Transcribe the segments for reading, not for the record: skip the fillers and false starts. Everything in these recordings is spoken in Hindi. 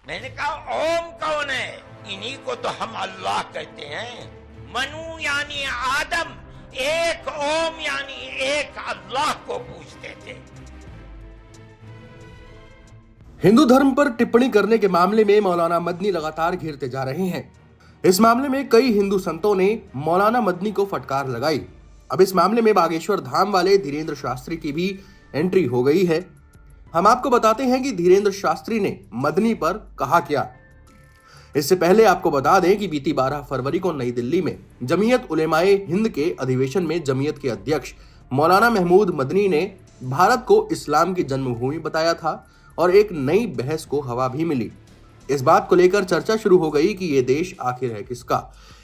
मैंने कहा ओम कौन है? इन्हीं को तो हम अल्लाह कहते हैं। मनु यानी आदम, एक ओम यानी एक अल्लाह को पूछते थे। हिंदू धर्म पर टिप्पणी करने के मामले में मौलाना मदनी लगातार घिरते जा रहे हैं। इस मामले में कई हिंदू संतों ने मौलाना मदनी को फटकार लगाई। अब इस मामले में बागेश्वर धाम वाले धीरेन्द्र शास्त्री की भी एंट्री हो गई है। हम आपको बताते हैं कि धीरेन्द्र शास्त्री ने मदनी पर कहा क्या। इससे पहले आपको बता दें कि बीती 12 फरवरी को नई दिल्ली में जमीयत उलेमाए हिंद के अधिवेशन में जमीयत के अध्यक्ष मौलाना महमूद मदनी ने भारत को इस्लाम की जन्मभूमि बताया था और एक नई बहस को हवा भी मिली। इस बात को लेकर चर्चा शुरू हो गई कि ये देश आखिर है किसका।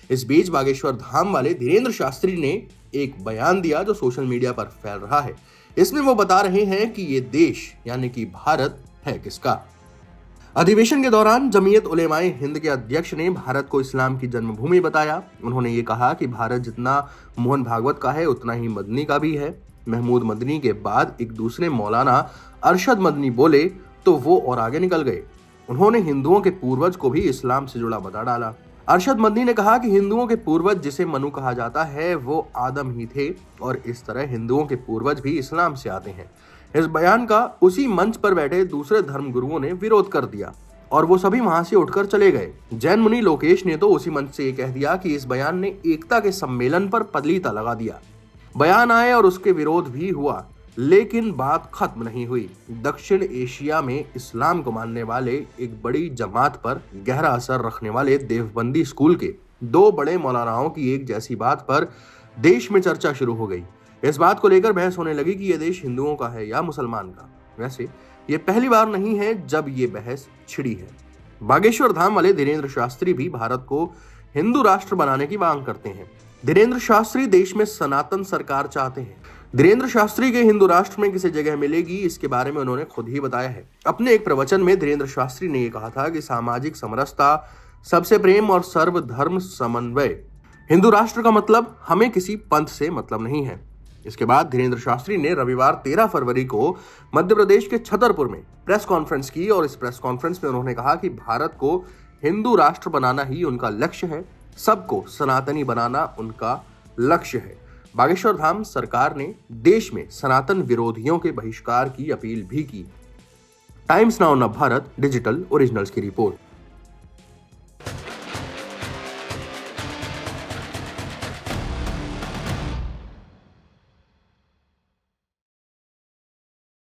इस बीच बागेश्वर धाम वाले धीरेन्द्र शास्त्री ने एक बयान दिया जो सोशल मीडिया पर फैल रहा है। इसमें वो बता रहे हैं कि ये देश यानी कि भारत है किसका। अधिवेशन के दौरान जमीयत उलेमाए हिंद के अध्यक्ष ने भारत को इस्लाम की जन्मभूमि बताया। उन्होंने ये कहा कि भारत जितना मोहन भागवत का है उतना ही मदनी का भी है। महमूद मदनी के बाद एक दूसरे मौलाना अरशद मदनी बोले तो वो और आगे निकल गए। उन्होंने हिंदुओं के पूर्वज को भी इस्लाम से जुड़ा बता डाला। अरशद मदनी ने कहा कि हिंदुओं के पूर्वज जिसे मनु कहा जाता है वो आदम ही थे और इस तरह हिंदुओं के पूर्वज भी इस्लाम से आते हैं। इस बयान का उसी मंच पर बैठे दूसरे धर्मगुरुओं ने विरोध कर दिया और वो सभी वहां से उठकर चले गए। जैन मुनि लोकेश ने तो उसी मंच से ये कह दिया कि इस बयान ने एकता के सम्मेलन पर पलीता लगा दिया। बयान आए और उसके विरोध भी हुआ, लेकिन बात खत्म नहीं हुई। दक्षिण एशिया में इस्लाम को मानने वाले एक बड़ी जमात पर गहरा असर रखने वाले देवबंदी स्कूल के 2 बड़े मौलानाओं की एक जैसी बात पर देश में चर्चा शुरू हो गई। इस बात को लेकर बहस होने लगी कि यह देश हिंदुओं का है या मुसलमान का। वैसे ये पहली बार नहीं है जब ये बहस छिड़ी है। बागेश्वर धाम वाले धीरेन्द्र शास्त्री भी भारत को हिंदू राष्ट्र बनाने की मांग करते हैं। धीरेन्द्र शास्त्री देश में सनातन सरकार चाहते हैं। धीरेन्द्र शास्त्री के हिंदू राष्ट्र में किसी जगह मिलेगी, इसके बारे में उन्होंने खुद ही बताया है। अपने एक प्रवचन में धीरेन्द्र शास्त्री ने यह कहा था कि सामाजिक समरसता, सबसे प्रेम और सर्वधर्म समन्वय। हिंदू राष्ट्र का मतलब हमें किसी पंथ से मतलब नहीं है। इसके बाद धीरेन्द्र शास्त्री ने रविवार 13 फरवरी को मध्य प्रदेश के छतरपुर में प्रेस कॉन्फ्रेंस की और इस प्रेस कॉन्फ्रेंस में उन्होंने कहा कि भारत को हिंदू राष्ट्र बनाना ही उनका लक्ष्य है, सबको सनातनी बनाना उनका लक्ष्य है। बागेश्वर धाम सरकार ने देश में सनातन विरोधियों के बहिष्कार की अपील भी की। टाइम्स नाउ नव भारत डिजिटल ओरिजिनल्स की रिपोर्ट।